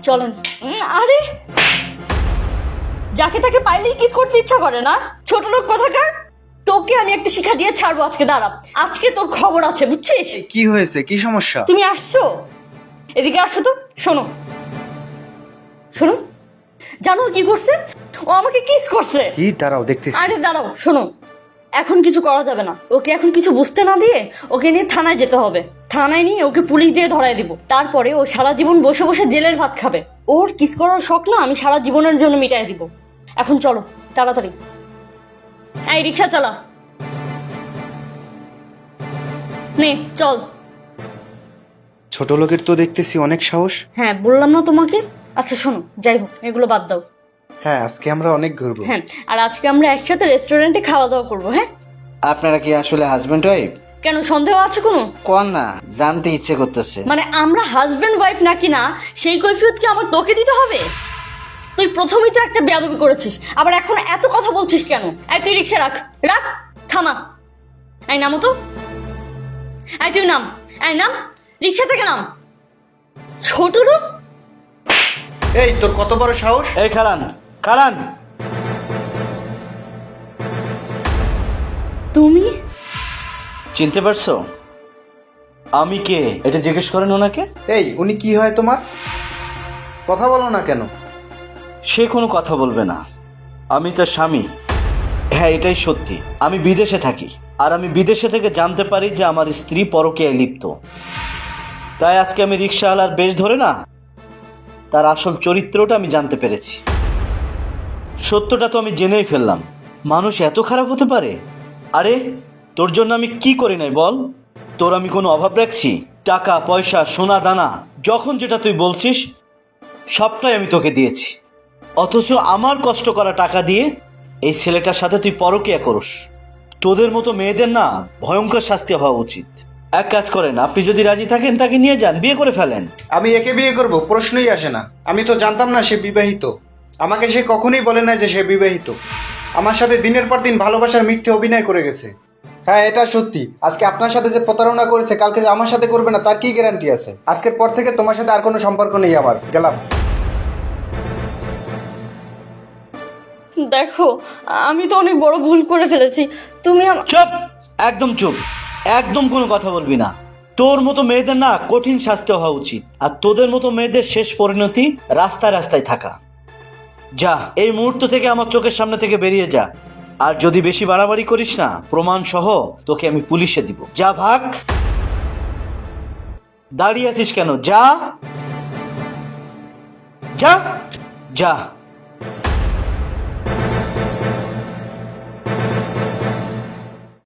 চলেন। আরে যাকে তাকে পাইলেই কিস করতে ইচ্ছা করে না, ছোট লোক কোথাকার। তোকে আমি একটা শিক্ষা দিয়ে ছাড়বো আজকে, দাঁড়া। আজকে তোর খবর আছে, বুঝছিস? কি হয়েছে, কি সমস্যা? তুমি আসছো, এদিকে আসো তো। শোনো শোনো, জানো কি করছে? ও আমাকে কিস করছে। কি? দাঁড়াও দেখতেছি। আরে দাঁড়াও, শোনো, এখন কিছু করা যাবে না। ওকে এখন কিছু বুঝতে না দিয়ে ওকে নিয়ে থানায় যেতে হবে। থানায় নিয়ে ওকে পুলিশ দিয়ে ধরায় দিব। তারপরে ও সারা জীবন বসে বসে জেলের ভাত খাবে। ওর কিস করার শখ না আমি সারা জীবনের জন্য মিটাই দিব। এখন চলো তাড়াতাড়ি। এই রিক্সা চালা, নে চল। ছোট লোকের তো দেখতেছি অনেক সাহস। হ্যাঁ বললাম না তোমাকে। আচ্ছা শোনো, যাই হোক এগুলো বাদ দাও। হ্যাঁ, আজকে আমরা অনেক ঘুরবো। হ্যাঁ, আর আজকে আমরা একসাথে রেস্টুরেন্টে খাওয়া দাওয়া করবো। হ্যাঁ, আপনারা কি আসলে হাজবেন্ড ওয়াইফ? কেন সন্দেহ আছে কোনো? কোন না, জানতে ইচ্ছে করতেছে। মানে আমরা হাজবেন্ড ওয়াইফ নাকি না সেই কৈফিয়ত কি আমার তোকে দিতে হবে? তুই প্রথমেই তো একটা বেয়াদবি করেছিস, আবার এখন এত কথা বলছিস কেন? এই তুই রিক্সা রাখ, রাখ, থামা। এই নামো তো। এই তুই নাম, এই নাম, রিক্সা থেকে নাম। ছোট লোক। এই তোর কত বড় সাহস! এই খালান, খালান। তুমি চিনতে পারছো আমি কে? এটা জিজ্ঞেস করেন ওনাকে। এই উনি কি হয় তোমার? কথা বলো না কেন? সে কোনো কথা বলবে না। আমি তার স্বামী। হ্যাঁ, এটাই সত্যি। আমি বিদেশে থাকি, আর আমি বিদেশে থেকে জানতে পারি যে আমার স্ত্রী পরকীয়ায় লিপ্ত। তাই আজকে আমি রিক্সাওয়ালার বেশ ধরে না তার আসল চরিত্রটা আমি জানতে পেরেছি। সত্যটা তো আমি জেনেই ফেললাম। মানুষ এত খারাপ হতে পারে? আরে তোর জন্য আমি কি করি নাই বল? তোর আমি কোনো অভাব রাখছি? টাকা পয়সা সোনা দানা যখন যেটা তুই বলছিস সবটাই আমি তোকে দিয়েছি, অথচ আমার কষ্ট করা টাকা দিয়ে এই ছেলেটার সাথে তুই পরকীয়া করস। তোদের মতো মেয়েদের না ভয়ঙ্কর শাস্তি হওয়া উচিত। এক কাজ করেন, আপনি যদি রাজি থাকেন তাকে নিয়ে যান, বিয়ে করে ফেলেন। আমি একে বিয়ে করব? প্রশ্নই আসে না। আমি তো জানতাম না সে বিবাহিত। আমাকে সে কখনোই বলে না যে সে বিবাহিত। আমার সাথে দিনের পর দিন ভালোবাসার মিথ্যে অভিনয় করে গেছে। হ্যাঁ, এটা সত্যি। আজকে আপনার সাথে যে প্রতারণা করেছে, কালকে যে আমার সাথে করবে না তার কি গ্যারান্টি আছে? আজকের পর থেকে তোমার সাথে আর কোনো সম্পর্ক নেই আমার। গেলাম। দেখো, আমি তো অনেক বড় ভুল করে ফেলেছি। তুমি চুপ, একদম চুপ, একদম কোনো কথা বলবি না। তোর মতো মেয়েদের না কঠিন শাস্তি হওয়া উচিত, আর তোদের মতো মেয়েদের শেষ পরিণতি রাস্তায় রাস্তায় থাকা। যা, এই মুহূর্ত থেকে আমার চোখের সামনে থেকে বেরিয়ে যা। আর যদি বেশি বাড়াবাড়ি করিস না, প্রমাণ সহ তোকে আমি পুলিশে দিব। যা, ভাগ। দাঁড়িয়ে আছিস কেন? যা যা যা।